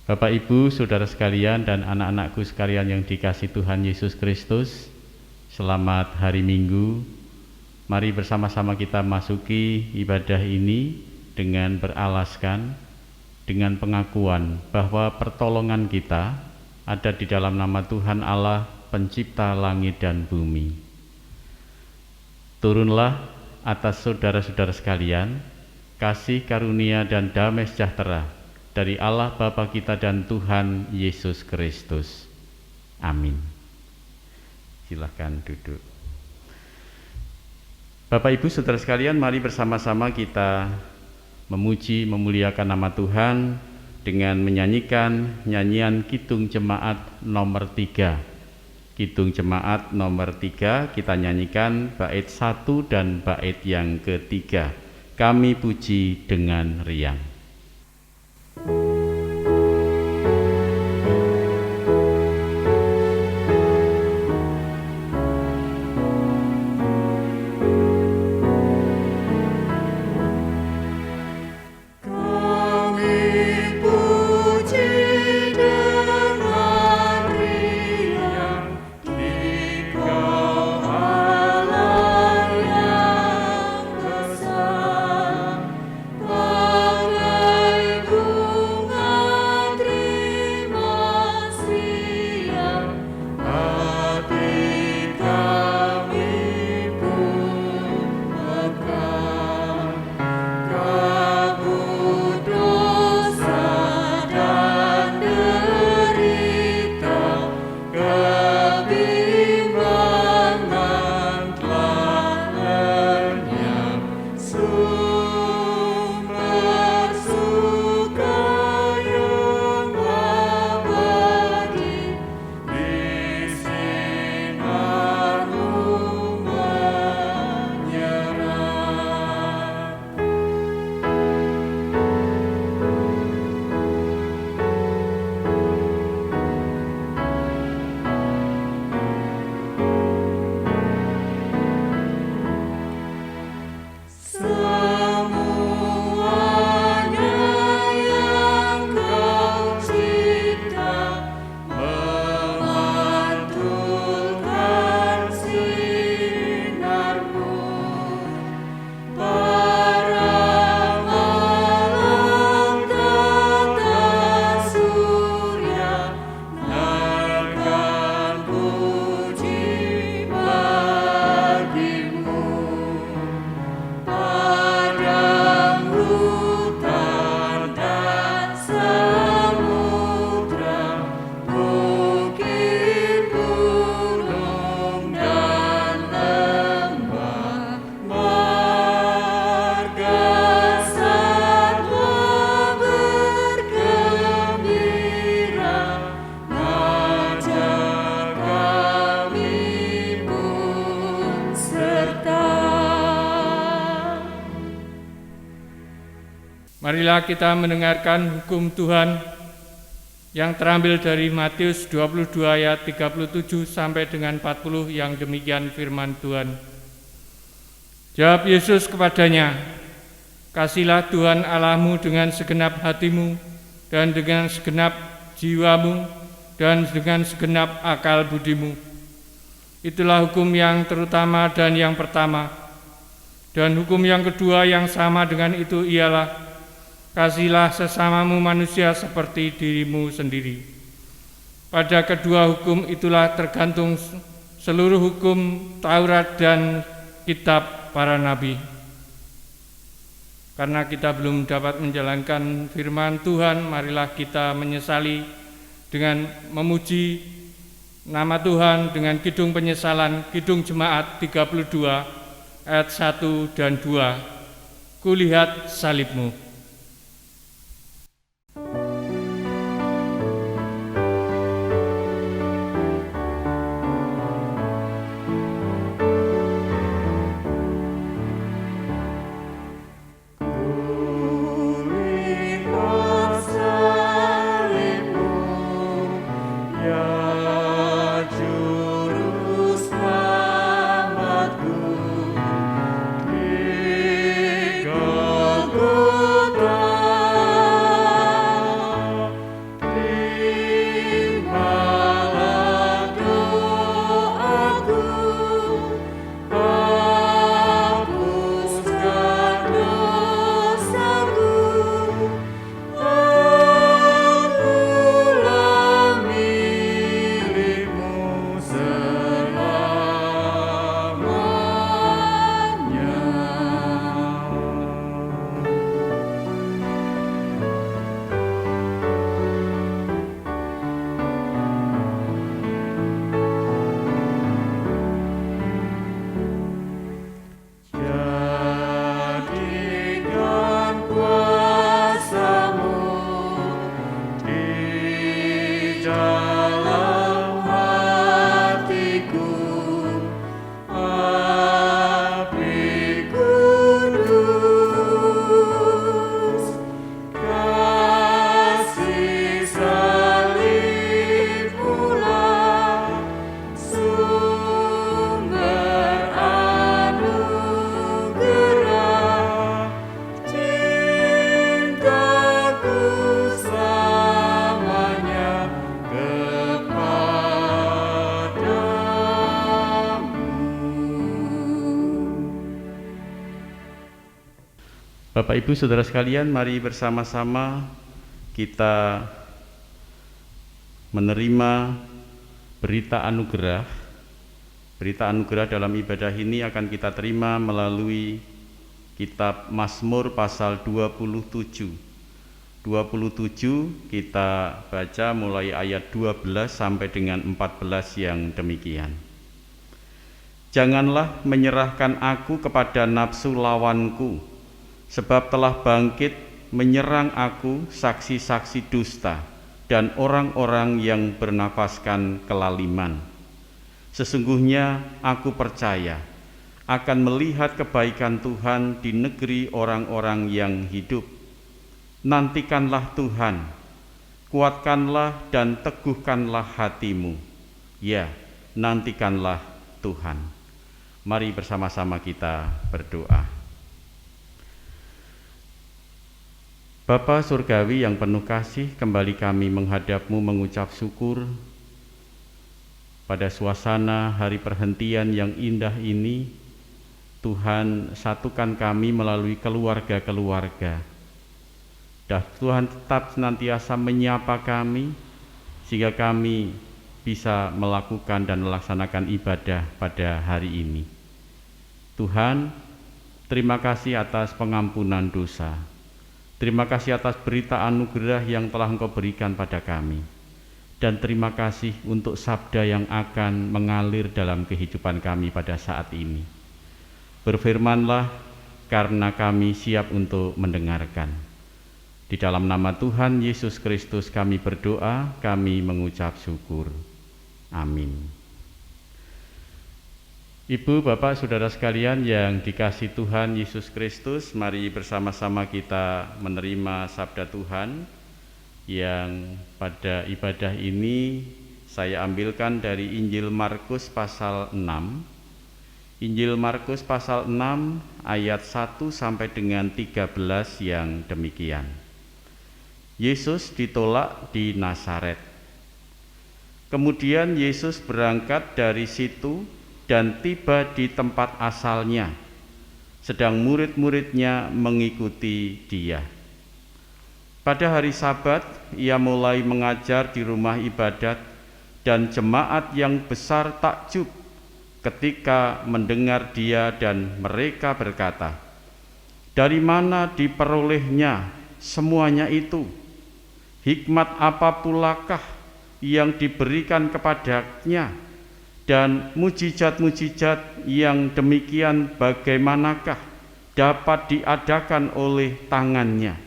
Bapak, Ibu, saudara sekalian dan anak-anakku sekalian yang dikasihi Tuhan Yesus Kristus, selamat hari Minggu. Mari bersama-sama kita masuki ibadah ini dengan beralaskan, dengan pengakuan bahwa pertolongan kita ada di dalam nama Tuhan Allah, pencipta langit dan bumi. Turunlah atas saudara-saudara sekalian kasih karunia dan damai sejahtera dari Allah Bapa kita dan Tuhan Yesus Kristus. Amin. Silakan duduk. Bapak, Ibu, saudara sekalian, mari bersama-sama kita memuji, memuliakan nama Tuhan dengan menyanyikan nyanyian Kidung Jemaat nomor 3. Kidung Jemaat nomor 3 kita nyanyikan bait 1 dan bait yang ketiga. Kami puji dengan riang. Marilah kita mendengarkan hukum Tuhan yang terambil dari Matius 22 ayat 37 sampai dengan 40 yang demikian firman Tuhan. Jawab Yesus kepadanya, "Kasihilah Tuhan Allahmu dengan segenap hatimu dan dengan segenap jiwamu dan dengan segenap akal budimu. Itulah hukum yang terutama dan yang pertama. Dan hukum yang kedua yang sama dengan itu ialah, kasihilah sesamamu manusia seperti dirimu sendiri. Pada kedua hukum itulah tergantung seluruh hukum Taurat dan kitab para nabi." Karena kita belum dapat menjalankan firman Tuhan, marilah kita menyesali dengan memuji nama Tuhan dengan kidung penyesalan, Kidung Jemaat 32 ayat 1 dan 2. Kulihat salibmu. Go Bapak Ibu Saudara sekalian, mari bersama-sama kita menerima berita anugerah. Berita anugerah dalam ibadah ini akan kita terima melalui kitab Mazmur pasal 27. 27 kita baca mulai ayat 12 sampai dengan 14 yang demikian. Janganlah menyerahkan aku kepada nafsu lawanku, sebab telah bangkit menyerang aku saksi-saksi dusta dan orang-orang yang bernafaskan kelaliman. Sesungguhnya aku percaya akan melihat kebaikan Tuhan di negeri orang-orang yang hidup. Nantikanlah Tuhan, kuatkanlah dan teguhkanlah hatimu. Ya, nantikanlah Tuhan. Mari bersama-sama kita berdoa. Bapa Surgawi yang penuh kasih, kembali kami menghadap-Mu mengucap syukur pada suasana hari perhentian yang indah ini. Tuhan, satukan kami melalui keluarga-keluarga. Dan Tuhan tetap senantiasa menyapa kami sehingga kami bisa melakukan dan melaksanakan ibadah pada hari ini. Tuhan, terima kasih atas pengampunan dosa. Terima kasih atas berita anugerah yang telah Engkau berikan pada kami. Dan terima kasih untuk sabda yang akan mengalir dalam kehidupan kami pada saat ini. Berfirmanlah karena kami siap untuk mendengarkan. Di dalam nama Tuhan Yesus Kristus kami berdoa, kami mengucap syukur. Amin. Ibu, Bapak, Saudara sekalian yang dikasihi Tuhan Yesus Kristus, mari bersama-sama kita menerima sabda Tuhan yang pada ibadah ini saya ambilkan dari Injil Markus pasal 6. Injil Markus pasal 6 ayat 1 sampai dengan 13 yang demikian. Yesus ditolak di Nazaret. Kemudian Yesus berangkat dari situ dan tiba di tempat asalnya, sedang murid-muridnya mengikuti Dia. Pada hari Sabat, Ia mulai mengajar di rumah ibadat, dan jemaat yang besar takjub ketika mendengar Dia, dan mereka berkata, "Dari mana diperolehnya semuanya itu? Hikmat apa pulakah yang diberikan kepadanya? Dan mujizat-mujizat yang demikian bagaimanakah dapat diadakan oleh tangannya?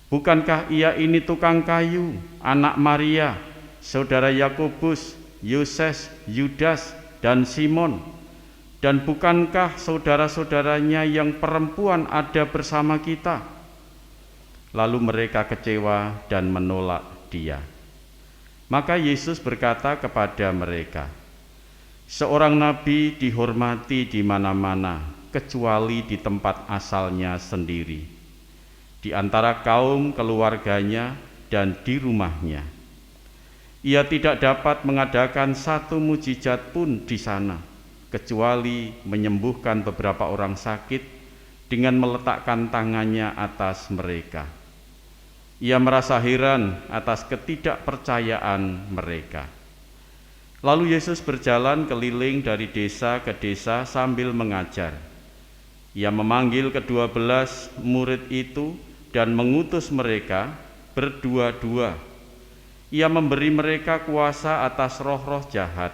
Bukankah Ia ini tukang kayu, anak Maria, saudara Yakobus, Yoses, Yudas, dan Simon? Dan bukankah saudara-saudaranya yang perempuan ada bersama kita?" Lalu mereka kecewa dan menolak Dia. Maka Yesus berkata kepada mereka, "Seorang nabi dihormati di mana-mana, kecuali di tempat asalnya sendiri, di antara kaum keluarganya dan di rumahnya. Ia tidak dapat mengadakan satu mujizat pun di sana, kecuali menyembuhkan beberapa orang sakit dengan meletakkan tangannya atas mereka." Ia merasa heran atas ketidakpercayaan mereka. Lalu Yesus berjalan keliling dari desa ke desa sambil mengajar. Ia memanggil ke-12 murid itu dan mengutus mereka berdua-dua. Ia memberi mereka kuasa atas roh-roh jahat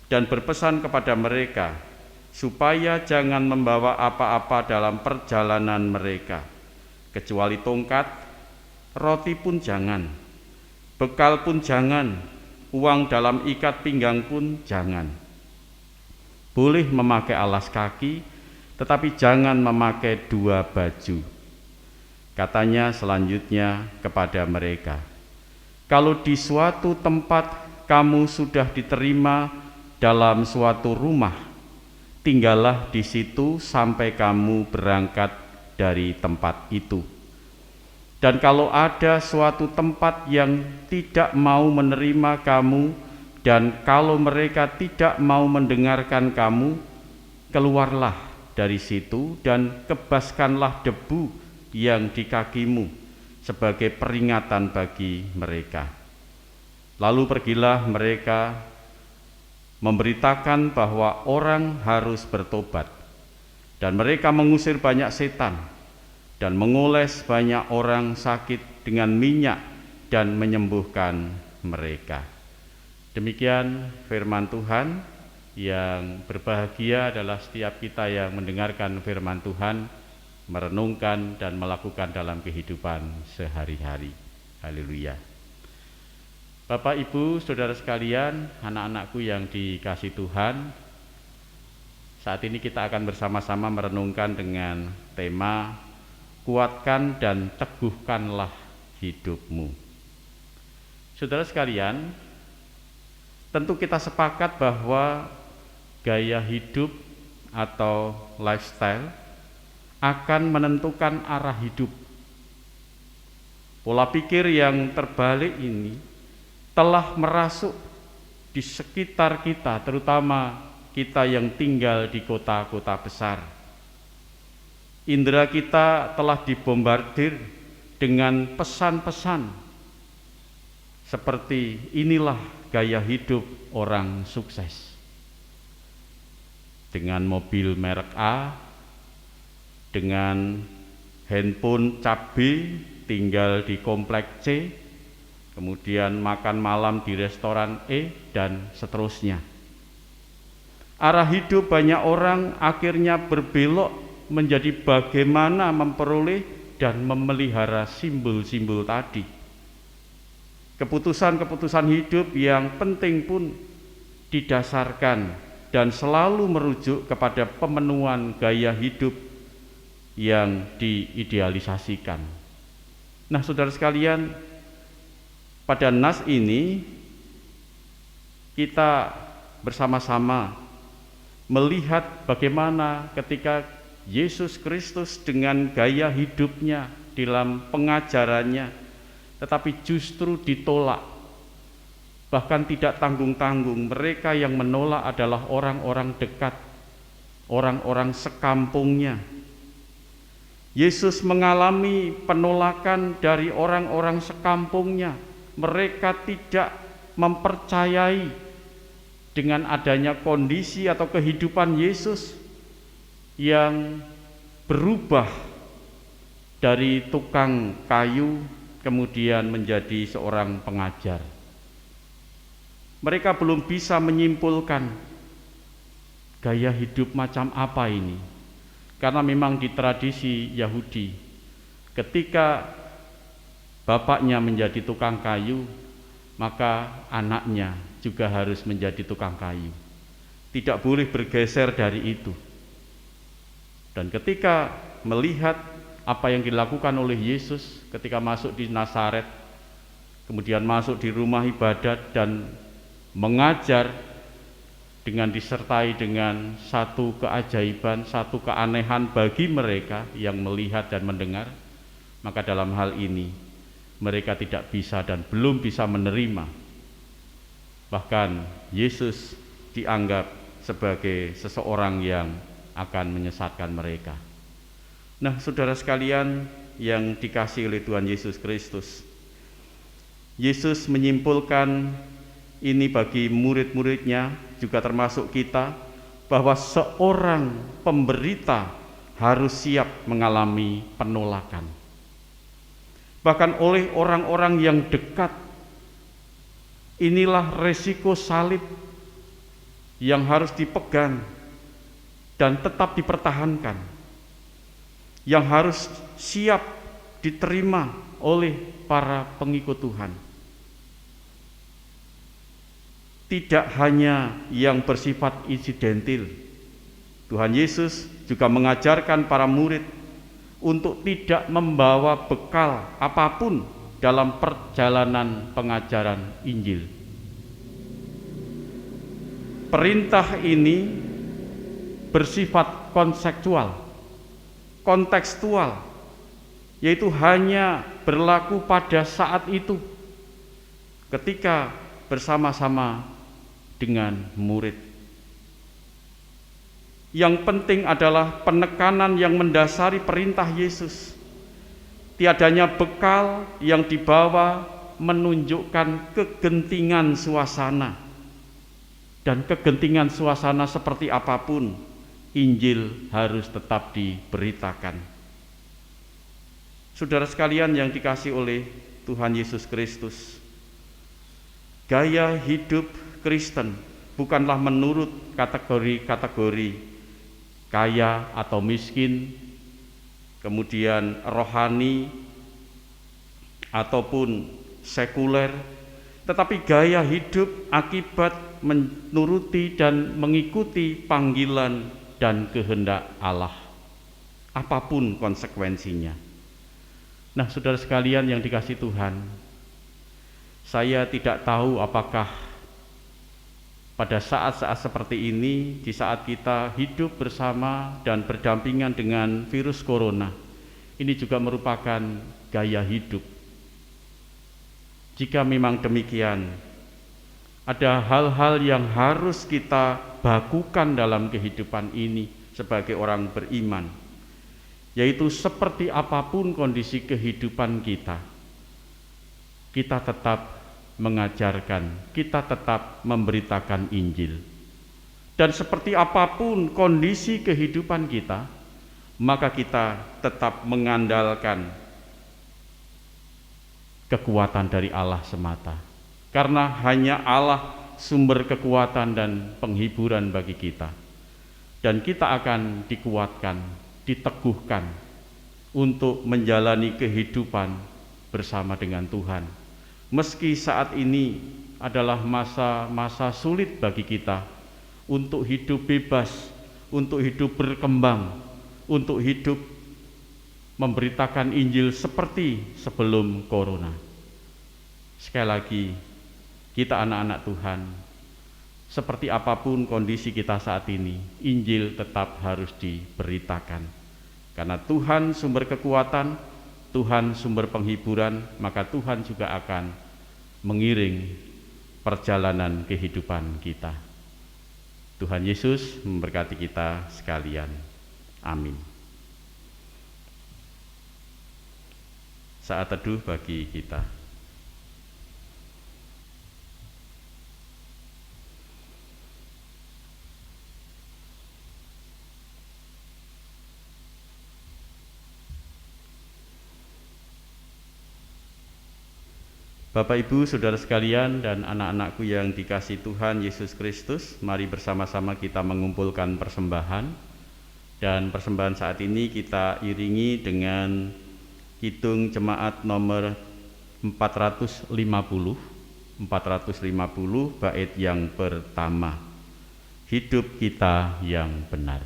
dan berpesan kepada mereka supaya jangan membawa apa-apa dalam perjalanan mereka, kecuali tongkat, roti pun jangan, bekal pun jangan, uang dalam ikat pinggang pun jangan. Boleh memakai alas kaki, tetapi jangan memakai 2 baju. Katanya selanjutnya kepada mereka, "Kalau di suatu tempat kamu sudah diterima dalam suatu rumah, tinggallah di situ sampai kamu berangkat dari tempat itu. Dan kalau ada suatu tempat yang tidak mau menerima kamu, dan kalau mereka tidak mau mendengarkan kamu, keluarlah dari situ dan kebaskanlah debu yang di kakimu sebagai peringatan bagi mereka. Lalu pergilah mereka memberitakan bahwa orang harus bertobat, dan mereka mengusir banyak setan dan mengoles banyak orang sakit dengan minyak dan menyembuhkan mereka. Demikian firman Tuhan. Yang berbahagia adalah setiap kita yang mendengarkan firman Tuhan, merenungkan dan melakukan dalam kehidupan sehari-hari. Haleluya. Bapak, Ibu, Saudara sekalian, anak-anakku yang dikasihi Tuhan, saat ini kita akan bersama-sama merenungkan dengan tema kuatkan dan teguhkanlah hidupmu. Saudara sekalian, tentu kita sepakat bahwa gaya hidup atau lifestyle akan menentukan arah hidup. Pola pikir yang terbalik ini telah merasuk di sekitar kita, terutama kita yang tinggal di kota-kota besar. Indera kita telah dibombardir dengan pesan-pesan seperti inilah gaya hidup orang sukses. Dengan mobil merek A, dengan handphone cap B, tinggal di komplek C, kemudian makan malam di restoran E, dan seterusnya. Arah hidup banyak orang akhirnya berbelok menjadi bagaimana memperoleh dan memelihara simbol-simbol tadi. Keputusan-keputusan hidup yang penting pun didasarkan dan selalu merujuk kepada pemenuhan gaya hidup yang diidealisasikan. Nah, saudara sekalian, pada nas ini kita bersama-sama melihat bagaimana ketika Yesus Kristus dengan gaya hidupnya dalam pengajarannya, tetapi justru ditolak. Bahkan tidak tanggung-tanggung, mereka yang menolak adalah orang-orang dekat, orang-orang sekampungnya. Yesus mengalami penolakan dari orang-orang sekampungnya. Mereka tidak mempercayai dengan adanya kondisi atau kehidupan Yesus yang berubah dari tukang kayu kemudian menjadi seorang pengajar. Mereka belum bisa menyimpulkan gaya hidup macam apa ini, karena memang di tradisi Yahudi, ketika bapaknya menjadi tukang kayu, maka anaknya juga harus menjadi tukang kayu. Tidak boleh bergeser dari itu. Dan ketika melihat apa yang dilakukan oleh Yesus ketika masuk di Nazaret, kemudian masuk di rumah ibadat dan mengajar dengan disertai dengan satu keajaiban, satu keanehan bagi mereka yang melihat dan mendengar, maka dalam hal ini mereka tidak bisa dan belum bisa menerima. Bahkan Yesus dianggap sebagai seseorang yang akan menyesatkan mereka. Nah, saudara sekalian yang dikasihi oleh Tuhan Yesus Kristus, Yesus menyimpulkan ini bagi murid-muridnya, juga termasuk kita, bahwa seorang pemberita harus siap mengalami penolakan. Bahkan oleh orang-orang yang dekat. Inilah resiko salib yang harus dipegang dan tetap dipertahankan, yang harus siap diterima oleh para pengikut Tuhan. Tidak hanya yang bersifat insidentil, Tuhan Yesus juga mengajarkan para murid untuk tidak membawa bekal apapun dalam perjalanan pengajaran Injil. Perintah ini bersifat konseptual, kontekstual, yaitu hanya berlaku pada saat itu ketika bersama-sama dengan murid. Yang penting adalah penekanan yang mendasari perintah Yesus. Tiadanya bekal yang dibawa menunjukkan kegentingan suasana. Dan kegentingan suasana seperti apapun, Injil harus tetap diberitakan. Saudara sekalian yang dikasihi oleh Tuhan Yesus Kristus, gaya hidup Kristen bukanlah menurut kategori-kategori kaya atau miskin, kemudian rohani ataupun sekuler, tetapi gaya hidup akibat menuruti dan mengikuti panggilan dan kehendak Allah, apapun konsekuensinya. Nah, saudara sekalian yang dikasihi Tuhan, saya tidak tahu apakah pada saat-saat seperti ini, di saat kita hidup bersama dan berdampingan dengan virus corona, ini juga merupakan gaya hidup. Jika memang demikian, ada hal-hal yang harus kita bakukan dalam kehidupan ini sebagai orang beriman, yaitu seperti apapun kondisi kehidupan kita, kita tetap mengajarkan, kita tetap memberitakan Injil. Dan seperti apapun kondisi kehidupan kita, maka kita tetap mengandalkan kekuatan dari Allah semata. Karena hanya Allah sumber kekuatan dan penghiburan bagi kita. Dan kita akan dikuatkan, diteguhkan untuk menjalani kehidupan bersama dengan Tuhan. Meski saat ini adalah masa-masa sulit bagi kita untuk hidup bebas, untuk hidup berkembang, untuk hidup memberitakan Injil seperti sebelum corona. Sekali lagi, kita anak-anak Tuhan, seperti apapun kondisi kita saat ini, Injil tetap harus diberitakan. Karena Tuhan sumber kekuatan, Tuhan sumber penghiburan, maka Tuhan juga akan mengiring perjalanan kehidupan kita. Tuhan Yesus memberkati kita sekalian. Amin. Saat teduh bagi kita. Bapak, Ibu, saudara sekalian, dan anak-anakku yang dikasihi Tuhan Yesus Kristus, mari bersama-sama kita mengumpulkan persembahan. Dan persembahan saat ini kita iringi dengan Kidung Jemaat nomor 450 bait yang pertama. Hidup kita yang benar.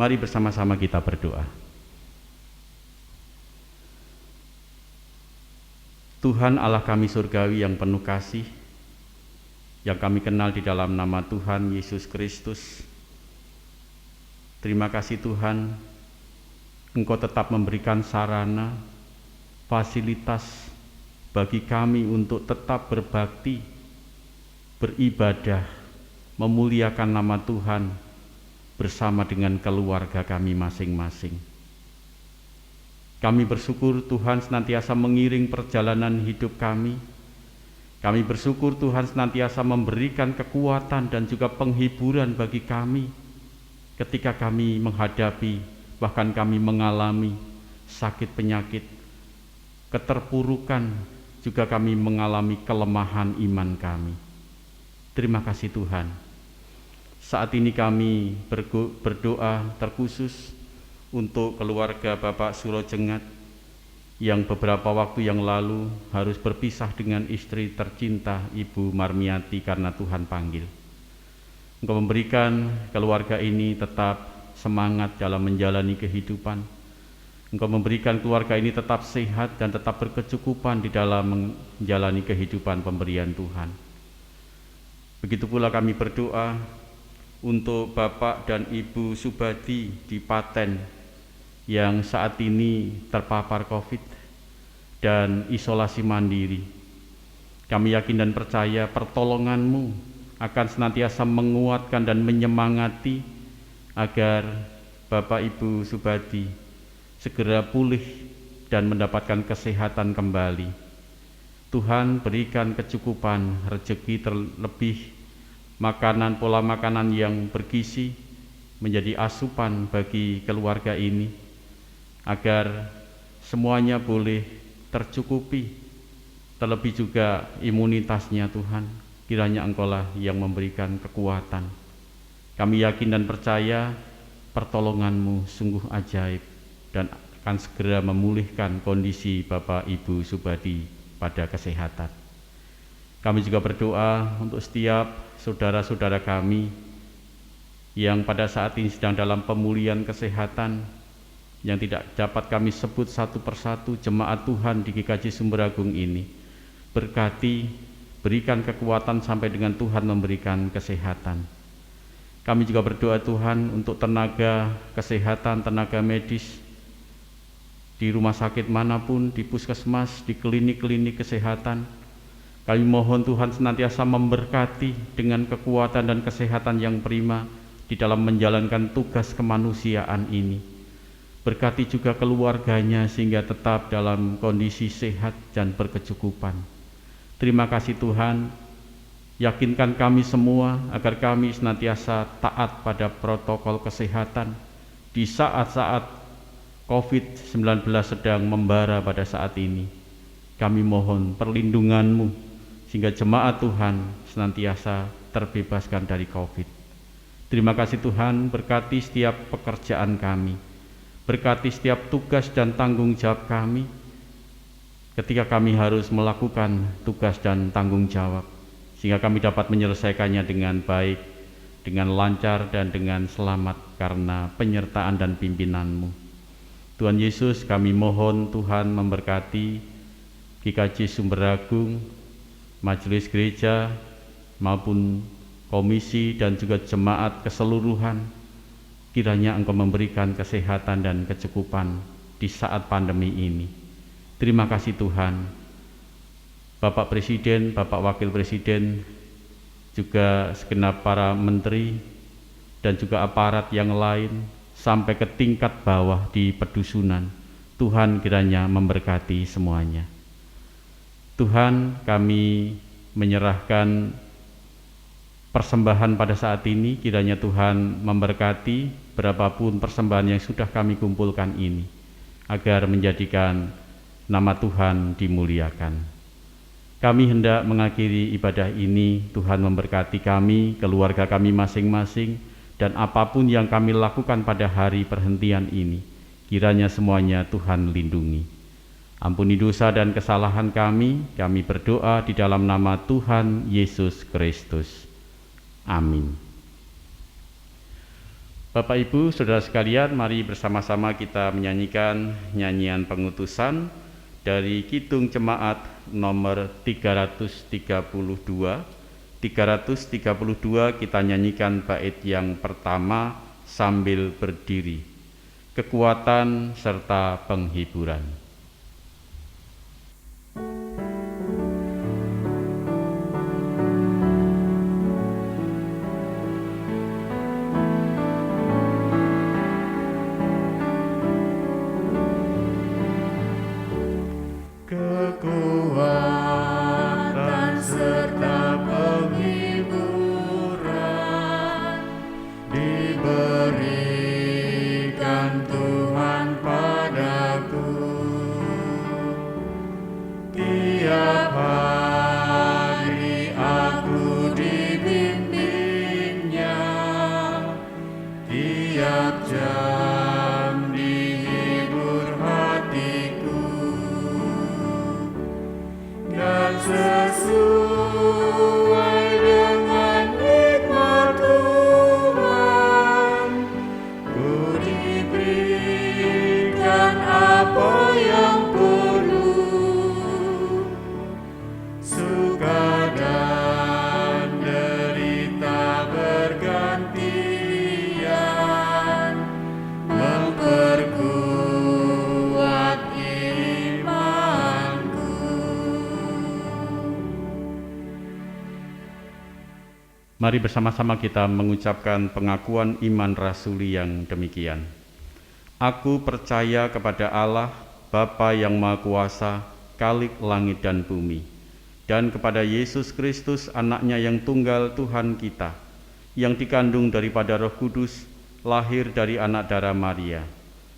Mari bersama-sama kita berdoa. Tuhan Allah kami surgawi yang penuh kasih, yang kami kenal di dalam nama Tuhan Yesus Kristus. Terima kasih Tuhan, Engkau tetap memberikan sarana, fasilitas bagi kami untuk tetap berbakti, beribadah, memuliakan nama Tuhan bersama dengan keluarga kami masing-masing. Kami bersyukur Tuhan senantiasa mengiring perjalanan hidup kami, Kami bersyukur Tuhan senantiasa memberikan kekuatan dan juga penghiburan bagi kami ketika kami menghadapi, bahkan kami mengalami sakit penyakit, keterpurukan, juga kami mengalami kelemahan iman kami. Terima kasih Tuhan. Saat ini kami berdoa terkhusus untuk keluarga Bapak Surojengat yang beberapa waktu yang lalu harus berpisah dengan istri tercinta Ibu Marmiati karena Tuhan panggil. Engkau memberikan keluarga ini tetap semangat dalam menjalani kehidupan. Engkau memberikan keluarga ini tetap sehat dan tetap berkecukupan di dalam menjalani kehidupan pemberian Tuhan. Begitu pula kami berdoa untuk Bapak dan Ibu Subadi di Paten yang saat ini terpapar COVID dan isolasi mandiri. Kami yakin dan percaya pertolongan-Mu akan senantiasa menguatkan dan menyemangati agar Bapak Ibu Subadi segera pulih dan mendapatkan kesehatan kembali. Tuhan berikan kecukupan rezeki, terlebih makanan, pola makanan yang bergizi menjadi asupan bagi keluarga ini agar semuanya boleh tercukupi, terlebih juga imunitasnya. Tuhan, kiranya Engkaulah yang memberikan kekuatan. Kami yakin dan percaya pertolongan-Mu sungguh ajaib dan akan segera memulihkan kondisi Bapak Ibu Subadi pada kesehatan. Kami juga berdoa untuk setiap saudara-saudara kami yang pada saat ini sedang dalam pemulihan kesehatan, yang tidak dapat kami sebut satu persatu jemaat Tuhan di GKJ Sumber Agung ini. Berkati, berikan kekuatan sampai dengan Tuhan memberikan kesehatan. Kami juga berdoa Tuhan untuk tenaga kesehatan, tenaga medis di rumah sakit manapun, di puskesmas, di klinik-klinik kesehatan. Kami mohon Tuhan senantiasa memberkati dengan kekuatan dan kesehatan yang prima di dalam menjalankan tugas kemanusiaan ini. Berkati juga keluarganya sehingga tetap dalam kondisi sehat dan berkecukupan. Terima kasih Tuhan, yakinkan kami semua agar kami senantiasa taat pada protokol kesehatan di saat-saat COVID-19 sedang membara pada saat ini. Kami mohon perlindungan-Mu sehingga jemaat Tuhan senantiasa terbebaskan dari COVID. Terima kasih Tuhan, berkati setiap pekerjaan kami, berkati setiap tugas dan tanggung jawab kami ketika kami harus melakukan tugas dan tanggung jawab, sehingga kami dapat menyelesaikannya dengan baik, dengan lancar dan dengan selamat karena penyertaan dan pimpinan-Mu. Tuhan Yesus, kami mohon Tuhan memberkati GKJ Sumber Agung, majelis gereja maupun komisi dan juga jemaat keseluruhan. Kiranya Engkau memberikan kesehatan dan kecukupan di saat pandemi ini. Terima kasih Tuhan. Bapak Presiden, Bapak Wakil Presiden, juga segenap para menteri dan juga aparat yang lain sampai ke tingkat bawah di pedusunan. Tuhan kiranya memberkati semuanya. Tuhan, kami menyerahkan persembahan pada saat ini, kiranya Tuhan memberkati berapapun persembahan yang sudah kami kumpulkan ini, agar menjadikan nama Tuhan dimuliakan. Kami hendak mengakhiri ibadah ini. Tuhan memberkati kami, keluarga kami masing-masing, dan apapun yang kami lakukan pada hari perhentian ini, kiranya semuanya Tuhan lindungi. Ampuni dosa dan kesalahan kami berdoa di dalam nama Tuhan Yesus Kristus. Amin. Bapak Ibu, Saudara sekalian, mari bersama-sama kita menyanyikan nyanyian pengutusan dari Kidung Jemaat nomor 332. 332 kita nyanyikan bait yang pertama sambil berdiri. Kekuatan serta penghiburan. Kekuatan sesuai dengan hikmat Tuhan. Ku diberikan apa yang perlu, suka dan derita bergantian, memperkuat imanku. Mari bersama-sama kita mengucapkan pengakuan iman rasuli yang demikian. Aku percaya kepada Allah, Bapa yang Maha Kuasa, Khalik langit dan bumi, dan kepada Yesus Kristus, Anaknya yang tunggal Tuhan kita, yang dikandung daripada Roh Kudus, lahir dari anak darah Maria,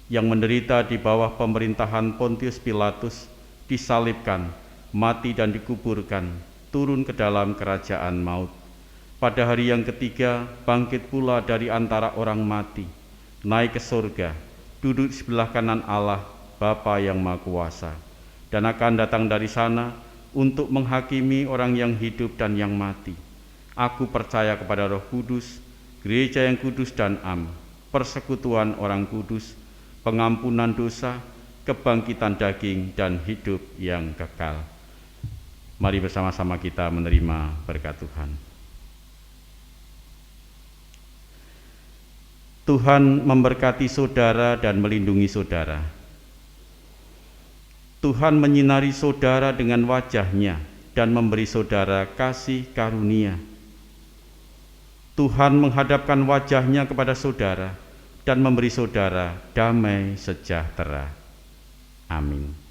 yang menderita di bawah pemerintahan Pontius Pilatus, disalibkan, mati dan dikuburkan, turun ke dalam kerajaan maut. Pada hari yang ketiga, bangkit pula dari antara orang mati, naik ke surga, duduk di sebelah kanan Allah, Bapa yang Maha Kuasa, dan akan datang dari sana untuk menghakimi orang yang hidup dan yang mati. Aku percaya kepada Roh Kudus, gereja yang kudus dan am, persekutuan orang kudus, pengampunan dosa, kebangkitan daging, dan hidup yang kekal. Mari bersama-sama kita menerima berkat Tuhan. Tuhan memberkati saudara dan melindungi saudara. Tuhan menyinari saudara dengan wajah-Nya dan memberi saudara kasih karunia. Tuhan menghadapkan wajah-Nya kepada saudara dan memberi saudara damai sejahtera. Amin.